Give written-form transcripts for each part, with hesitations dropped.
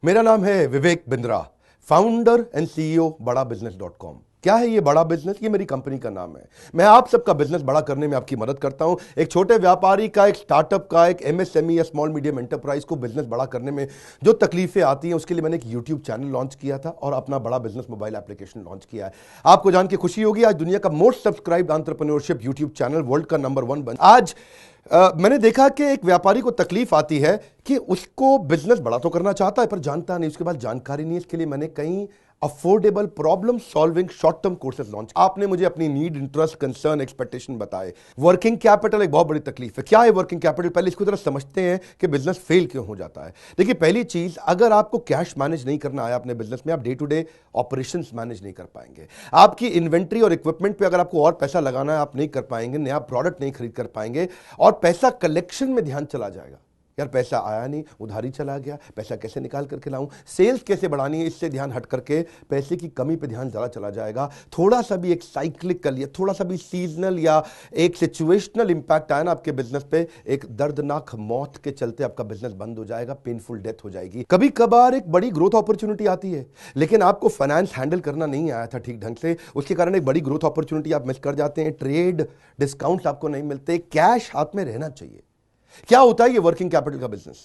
मेरा नाम है Vivek Bindra, founder and CEO बड़ा बिजनेस .com। क्या है ये बड़ा बिजनेस? ये मेरी कंपनी का नाम है। मैं आप सबका बिजनेस बड़ा करने में आपकी मदद करता हूं। एक छोटे व्यापारी का, एक स्टार्टअप का, एक एमएसएमई या स्मॉल मीडियम एंटरप्राइज को बिजनेस बड़ा करने में जो तकलीफें आती हैं, उसके लिए मैंने एक यूट्यूब चैनल लॉन्च किया था और अपना बड़ा बिजनेस मोबाइल एप्लीकेशन लॉन्च किया है। आपको जान के खुशी होगी, आज दुनिया का most subscribed entrepreneurship YouTube channel, world का नंबर 1 बन। आज मैंने देखा कि एक व्यापारी को तकलीफ आती है कि उसको बिजनेस बड़ा तो करना चाहता है पर जानता नहीं, उसके पास जानकारी नहीं है। इसके लिए मैंने कई affordable problem solving short term courses launch. आपने मुझे अपनी नीड, इंटरेस्ट, कंसर्न, एक्सपेक्टेशन बताए। वर्किंग कैपिटल एक बहुत बड़ी तकलीफ है। क्या है वर्किंग कैपिटल? पहले इसको जरा समझते हैं कि बिजनेस फेल क्यों हो जाता है। देखिए, पहली चीज, अगर आपको कैश मैनेज नहीं करना आया अपने बिजनेस में, आप day to day operations manage नहीं कर पाएंगे। आपकी इन्वेंट्री और इक्विपमेंट पे अगर आपको और पैसा लगाना है, आप नहीं कर पाएंगे। नया प्रोडक्ट नहीं खरीद कर पाएंगे और पैसा कलेक्शन में ध्यान चला जाएगा। यार पैसा आया नहीं, उधारी चला गया, पैसा कैसे निकाल करके लाऊं, सेल्स कैसे बढ़ानी है, इससे ध्यान हट करके पैसे की कमी पे ध्यान ज़्यादा चला जाएगा। थोड़ा सा भी एक साइक्लिकल या थोड़ा सा भी सीजनल या एक सिचुएशनल इंपैक्ट आया ना आपके बिजनेस पे, एक दर्दनाक मौत के चलते आपका बिजनेस बंद हो जाएगा, पेनफुल डेथ हो जाएगी। कभी कभार एक बड़ी ग्रोथ अपॉर्चुनिटी आती है, लेकिन आपको फाइनेंस हैंडल करना नहीं आया था ठीक ढंग से, उसके कारण एक बड़ी ग्रोथ अपॉर्चुनिटी आप मिस कर जाते हैं। ट्रेड डिस्काउंट्स आपको नहीं मिलते, कैश हाथ में रहना चाहिए। क्या होता है ये वर्किंग कैपिटल का बिजनेस?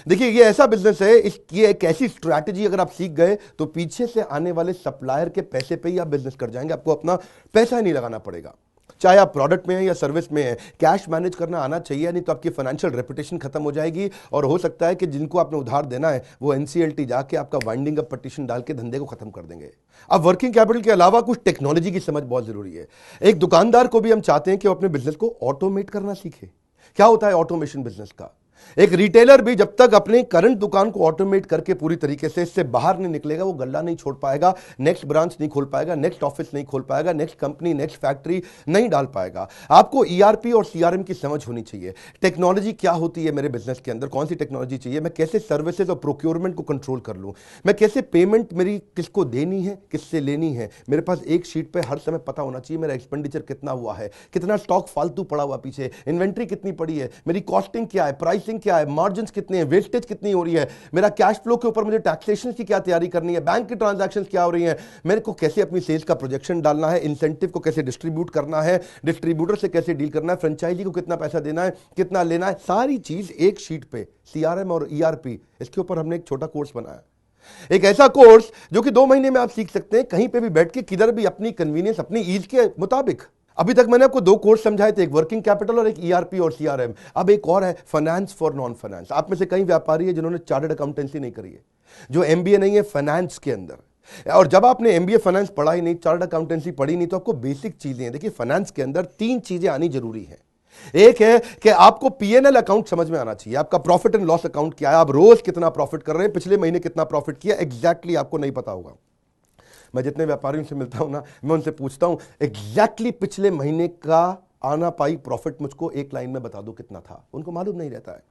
देखिए, ये ऐसा बिजनेस है, ये एक ऐसी स्ट्रैटेजी अगर आप सीख गए तो पीछे से आने वाले सप्लायर के पैसे पे ही आप बिजनेस कर जाएंगे। आपको अपना पैसा ही नहीं लगाना पड़ेगा, चाहे आप प्रोडक्ट में है या सर्विस में है। कैश मैनेज करना आना चाहिए, नहीं तो आपकी फाइनेंशियल रेपुटेशन खत्म हो जाएगी और हो सकता है कि जिनको आपने उधार देना है वो एनसीएलटी जाके आपका वाइंडिंग अप पटिशन डाल के धंधे को खत्म कर देंगे। अब वर्किंग कैपिटल के अलावा कुछ टेक्नोलॉजी की समझ बहुत जरूरी है। एक दुकानदार को भी हम चाहते हैं कि वो अपने बिजनेस को ऑटोमेट करना सीखे। क्या होता है ऑटोमेशन बिजनेस का? एक रिटेलर भी जब तक अपने करंट दुकान को ऑटोमेट करके पूरी तरीके से इससे बाहर नहीं निकलेगा, वो गल्ला नहीं छोड़ पाएगा, नेक्स्ट ब्रांच नहीं खोल पाएगा, नेक्स्ट ऑफिस नहीं खोल पाएगा, नेक्स्ट कंपनी, नेक्स्ट फैक्ट्री नहीं डाल पाएगा। आपको ईआरपी और सीआरएम की समझ होनी चाहिए। टेक्नोलॉजी क्या होती है मेरे बिजनेस के अंदर, कौन सी टेक्नोलॉजी चाहिए, मैं कैसे सर्विसेज और प्रोक्योरमेंट को कंट्रोल कर लूं, मैं कैसे पेमेंट मेरी किसको देनी है, किससे लेनी है। मेरे पास एक शीट पे हर समय पता होना चाहिए मेरा एक्सपेंडिचर कितना हुआ है, कितना स्टॉक फालतू पड़ा हुआ पीछे, इन्वेंट्री कितनी पड़ी है, मेरी कॉस्टिंग क्या है, प्राइसिंग क्या है, मार्जिन कितने हैं, वेस्टेज कितनी हो रही है, मेरा कैश फ्लो के ऊपर मुझे टैक्सेशन की क्या तैयारी करनी है, बैंक की ट्रांजैक्शंस क्या हो रही हैं, मेरे को कैसे अपनी सेल्स का प्रोजेक्शन डालना है, इंसेंटिव को कैसे डिस्ट्रीब्यूट करना है, डिस्ट्रीब्यूटर से कैसे डील करना है, फ्रेंचाइजी को कितना पैसा देना है, कितना लेना है, सारी चीज एक शीट पे। सीआरएम और ईआरपी, इसके ऊपर हमने एक छोटा कोर्स बनाया, एक ऐसा कोर्स जो कि 2 महीने में आप सीख सकते हैं, कहीं पे भी बैठ के, किधर भी, अपनी कन्वीनियंस, अपनी ईज के मुताबिक। अभी तक मैंने आपको 2 कोर्स समझाए थे, एक वर्किंग कैपिटल और एक ईआरपी और सीआरएम। अब एक और है, फाइनेंस फॉर नॉन फाइनेंस। आप में से कई व्यापारी है जिन्होंने चार्टर्ड अकाउंटेंसी नहीं करी है, जो एमबीए नहीं है फाइनेंस के अंदर। और जब आपने एमबीए फाइनेंस पढ़ा ही नहीं, चार्टर्ड अकाउंटेंसी पढ़ी नहीं, तो आपको बेसिक चीजें हैं। देखिए, फाइनेंस के अंदर 3 चीजें आनी जरूरी है। एक है कि आपको पीएनएल अकाउंट समझ में आना चाहिए, आपका प्रॉफिट एंड लॉस अकाउंट क्या है, आप रोज कितना प्रॉफिट कर रहे हैं, पिछले महीने कितना प्रॉफिट किया, एग्जैक्टली आपको नहीं पता होगा। मैं जितने व्यापारियों से मिलता हूं ना, मैं उनसे पूछता हूं एग्जैक्टली पिछले महीने का आना पाई प्रॉफिट मुझको एक लाइन में बता दो कितना था, उनको मालूम नहीं रहता है।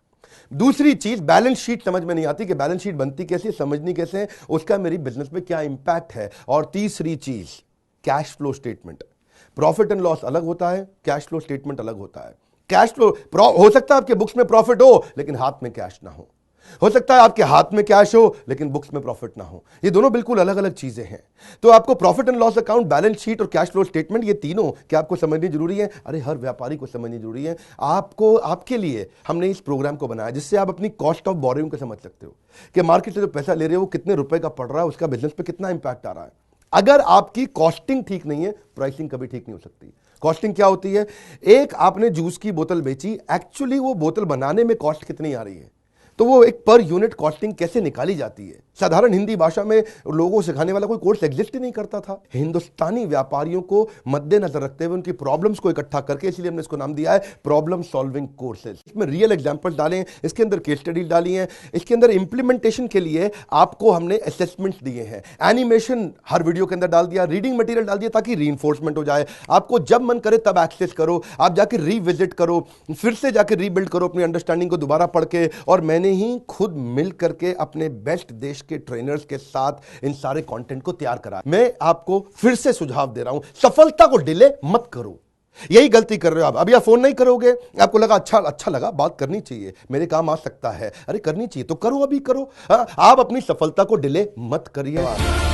दूसरी चीज, बैलेंस शीट समझ में नहीं आती कि बैलेंस शीट बनती कैसे, समझनी कैसे है, उसका मेरी बिजनेस में क्या इंपैक्ट है। और तीसरी चीज, cash flow statement. Profit and loss अलग होता है, कैश फ्लो स्टेटमेंट अलग होता है। कैश फ्लो हो सकता है आपके बुक्स में प्रॉफिट हो लेकिन हाथ में कैश ना हो सकता है आपके हाथ में कैश हो लेकिन बुक्स में प्रॉफिट ना हो। ये दोनों बिल्कुल अलग अलग चीजें हैं। तो आपको profit and loss account, balance sheet और कैश फ्लो स्टेटमेंट, ये तीनों क्या आपको समझनी जरूरी है? अरे हर व्यापारी को समझनी जरूरी है। आपको, आपके लिए हमने इस प्रोग्राम को बनाया जिससे आप अपनी कॉस्ट ऑफ बोरोइंग को समझ सकते हो कि मार्केट से जो पैसा ले रहे हो वो कितने रुपए का पड़ रहा है, उसका बिजनेस पे कितना इंपैक्ट आ रहा है। अगर आपकी कॉस्टिंग ठीक नहीं है, प्राइसिंग कभी ठीक नहीं हो सकती। कॉस्टिंग क्या होती है? एक आपने जूस की बोतल बेची, एक्चुअली वो बोतल बनाने में कॉस्ट कितनी आ रही है, तो वो एक पर यूनिट कॉस्टिंग कैसे निकाली जाती है। साधारण हिंदी भाषा में लोगों को सिखाने वाला कोई कोर्स एग्जिस्ट ही नहीं करता था। हिंदुस्तानी व्यापारियों को मद्देनजर रखते हुए उनकी प्रॉब्लम्स को इकट्ठा करके, इसलिए हमने इसको नाम दिया है प्रॉब्लम सॉल्विंग कोर्सेज। इसमें रियल एग्जांपल्स डाले हैं, इसके अंदर केस स्टडीज डाली हैं, इसके अंदर इंप्लीमेंटेशन के लिए आपको हमने असेसमेंट्स दिए हैं, एनिमेशन हर वीडियो के अंदर डाल दिया, रीडिंग मटेरियल डाल दिया ताकि रीइंफोर्समेंट हो जाए। आपको जब मन करे तब एक्सेस करो, आप जाके रीविजिट करो, फिर से जाके रीबिल्ड करो अपनी अंडरस्टैंडिंग को दोबारा पढ़ के। और मैंने ही खुद मिल करके अपने बेस्ट देश के ट्रेनर्स के साथ इन सारे कंटेंट को तैयार करा। मैं आपको फिर से सुझाव दे रहा हूं, सफलता को डिले मत करो। यही गलती कर रहे हो आप। अभी आप फोन नहीं करोगे, आपको लगा अच्छा लगा, बात करनी चाहिए, मेरे काम आ सकता है, अरे करनी चाहिए तो करो, अभी करो। हाँ, आप अपनी सफलता को डिले मत करिए।